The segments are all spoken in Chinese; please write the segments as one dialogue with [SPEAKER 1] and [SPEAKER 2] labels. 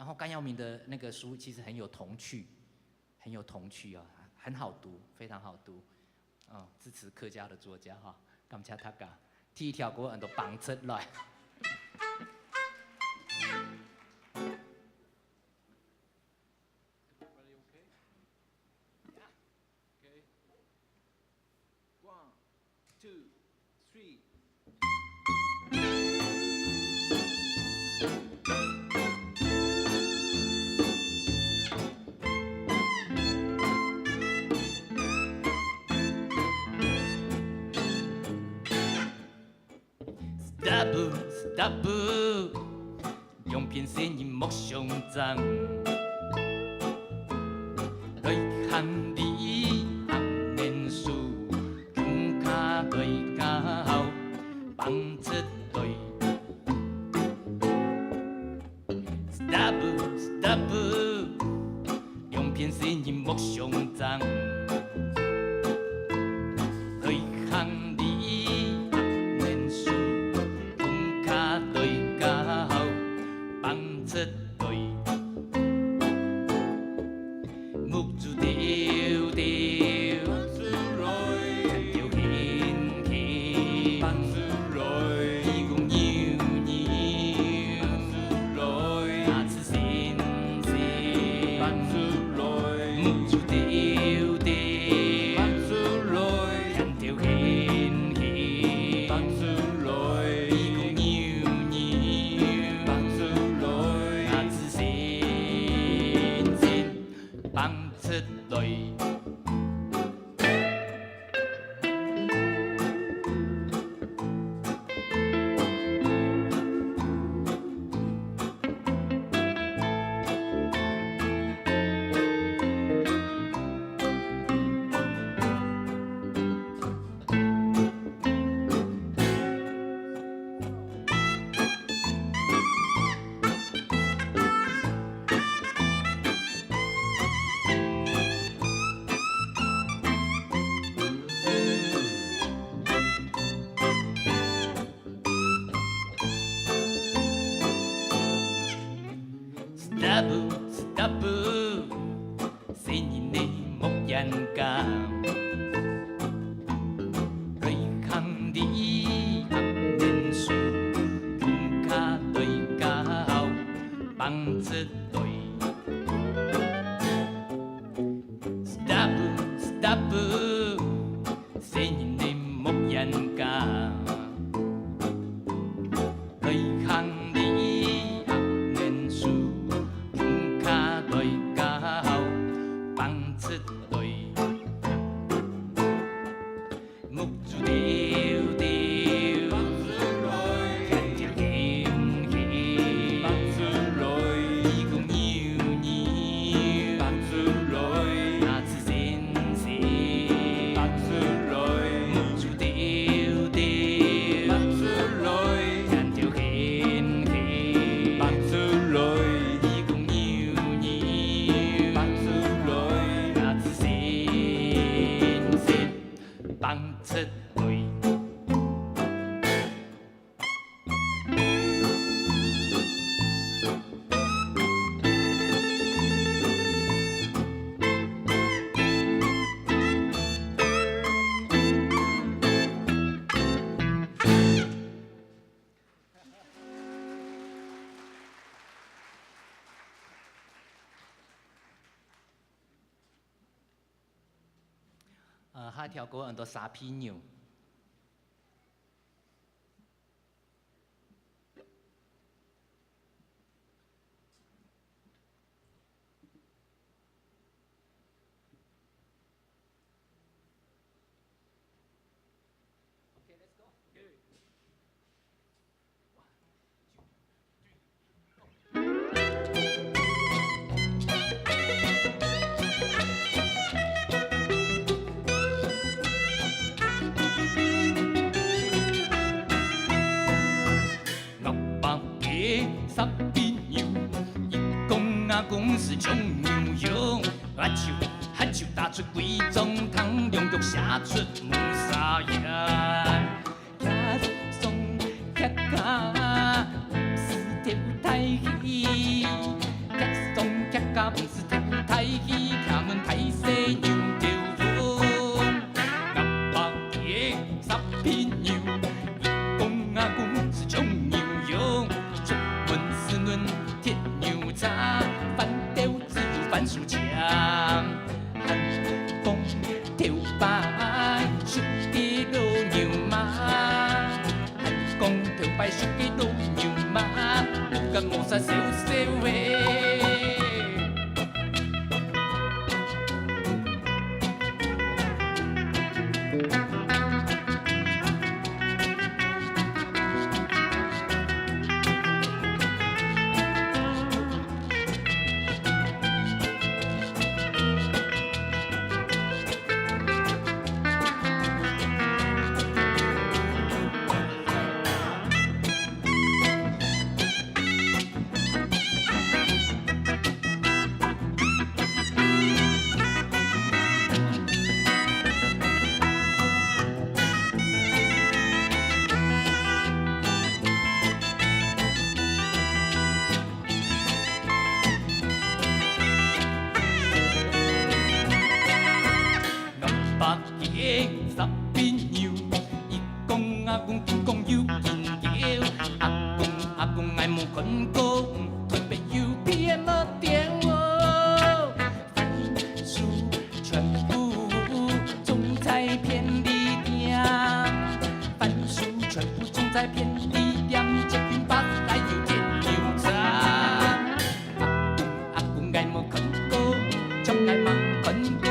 [SPEAKER 1] 然后甘耀明的那个书其实很有童趣，很有童趣啊，很好读，非常好读。支持客家的作家哈，感谢大家，第一条歌人都放出来。Stop， 两片声音莫相争，来看你学念书，脚脚对到放出来。Stop， 两片声音莫相争，来看你。出对，木珠丢丢，看着轻轻，伊讲扭扭，那次先生，木珠丢丢，看着轻轻，伊讲扭扭。放出来。Stop， 声音的木眼光，来看你学念书，脚脚对到放出来。Stop， 声音的木眼光，来看你学念书。放出来，木珠丢丢，看着轻轻，伊讲扭扭，那次先生，木珠丢丢，看着轻轻，伊讲扭扭。放出来。下一条歌叫做沙皮牛。沙皮牛，一公啊公是种牛羊，哈啾打出几种汤，用脚写出木沙样。卡松卡卡，是条太戏，不是天台戏，徛阮台西牛着风。阿爸爷三匹牛，一公阿公是种牛羊，出门是论铁牛叉，翻掉只有番薯浆。汉公跳摆，输给老牛妈。汉公跳摆，输给老牛妈，有甲无啥小小的。三匹牛，伊讲阿公金讲有金桥，阿公爱莫困过，特别有偏无掉，番薯全部种在偏里点，番薯全部种在偏里点，这群巴士来有甜牛肠，阿公爱莫困过，从来忙困过。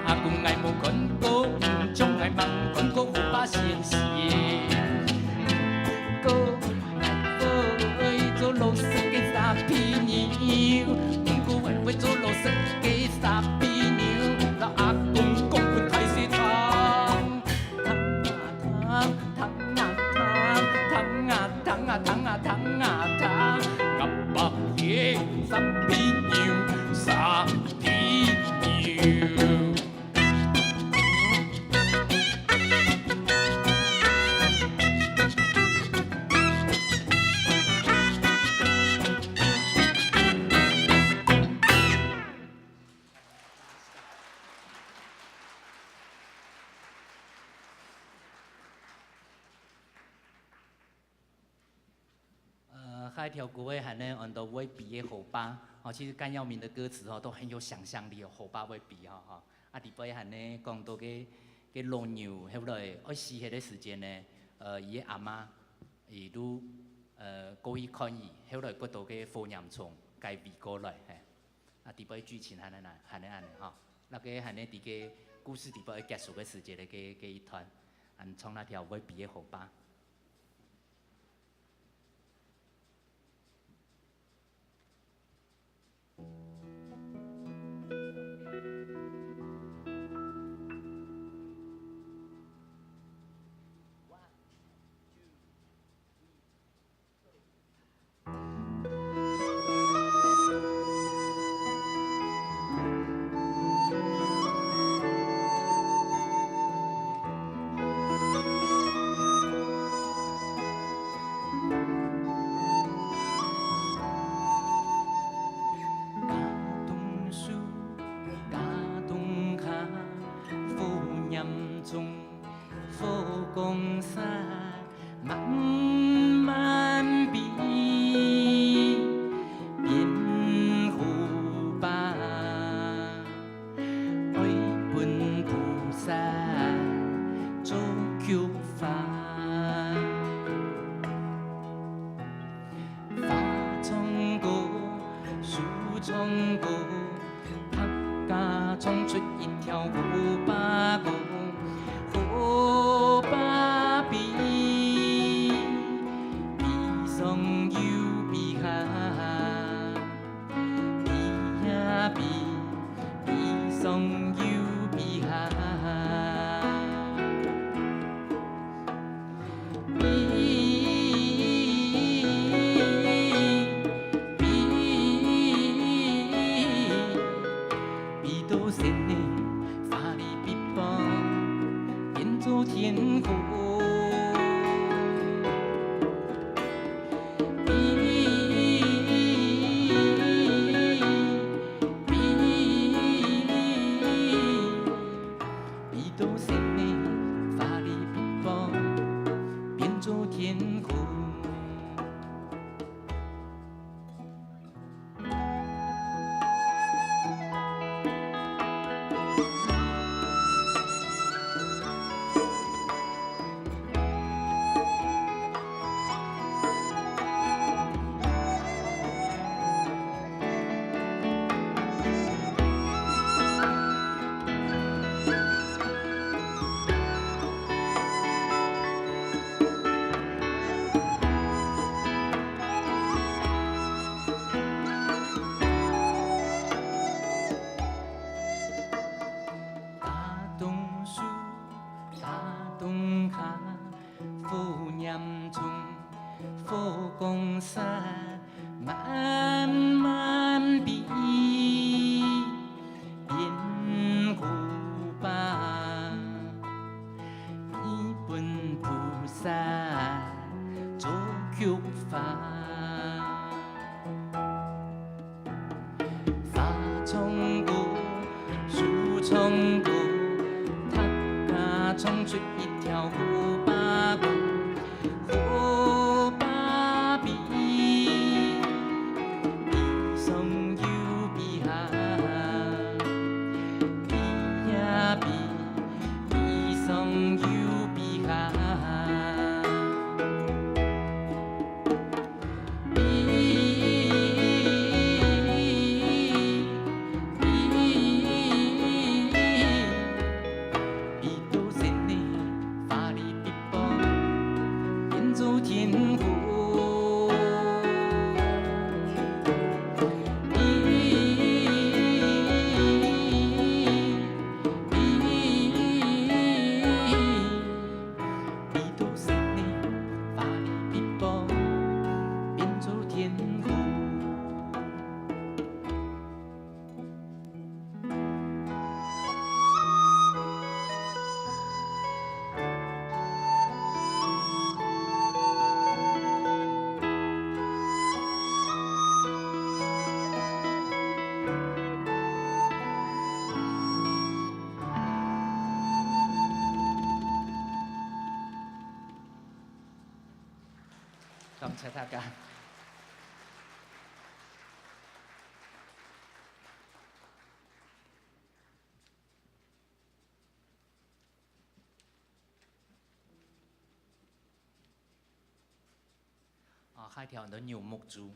[SPEAKER 1] 阿公爱无困过，总爱忙困过，好把先生。哥爱做老师嘅三匹牛，哥爱做老师嘅三匹牛，老阿公讲阮开始糖糖，阿爸爷三匹牛，三匹牛。还条歌诶，喊咧按到会比诶火把，哦，其实甘耀明的歌词哦都很有想象力哦，火把会比哈，啊，伫尾喊咧讲到个老牛，后来爱死迄个时间呢，伊诶阿妈伊愈过去看伊，后来骨到个火焰虫该移过来，嘿，啊，伫尾剧情喊咧安尼吼，那个喊咧伫个故事伫尾结束个时节咧，个一团，从那条会比诶火把。慢慢比变苦吧，你本菩萨做菊花，花从过，树从过，他家冲出一条河巴谷。河巴比，比上又比下，比呀比，比上又比下，比到神呢，法力必报。变做天河，比到神呢，法力必报，变做天河。感谢大家。hai條都nhiều mục chú.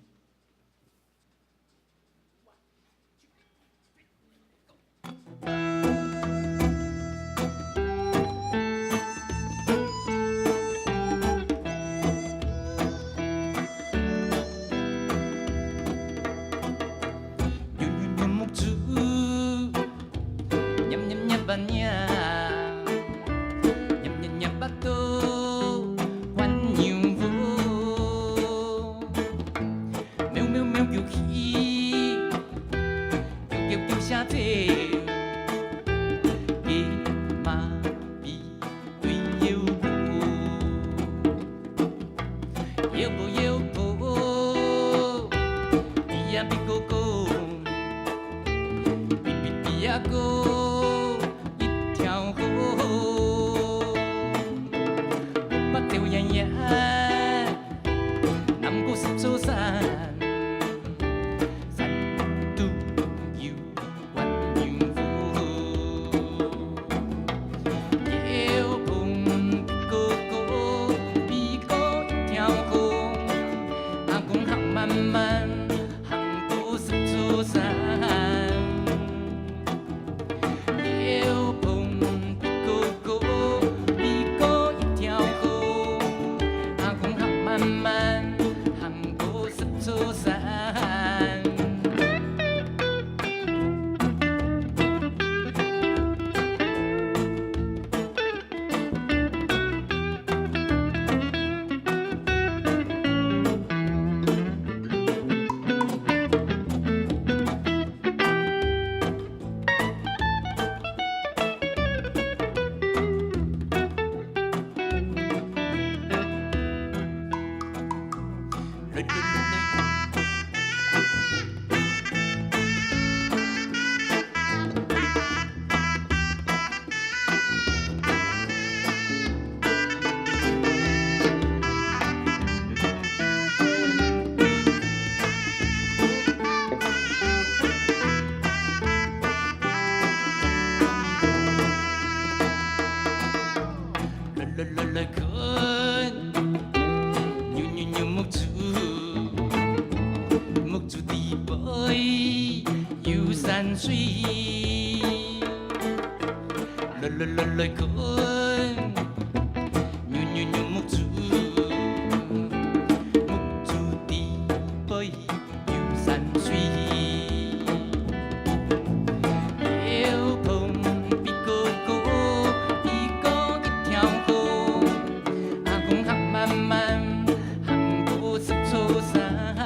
[SPEAKER 1] 慢慢行过十座山。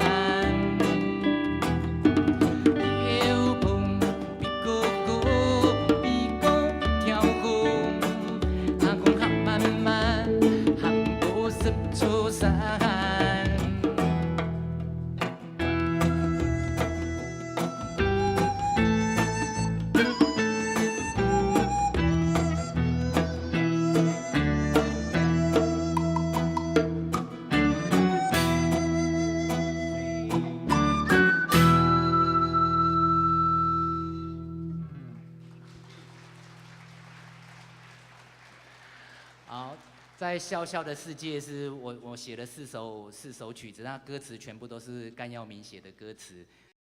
[SPEAKER 1] 初三。好，在笑笑的世界是我写了四首曲子，那歌词全部都是甘耀明写的歌词。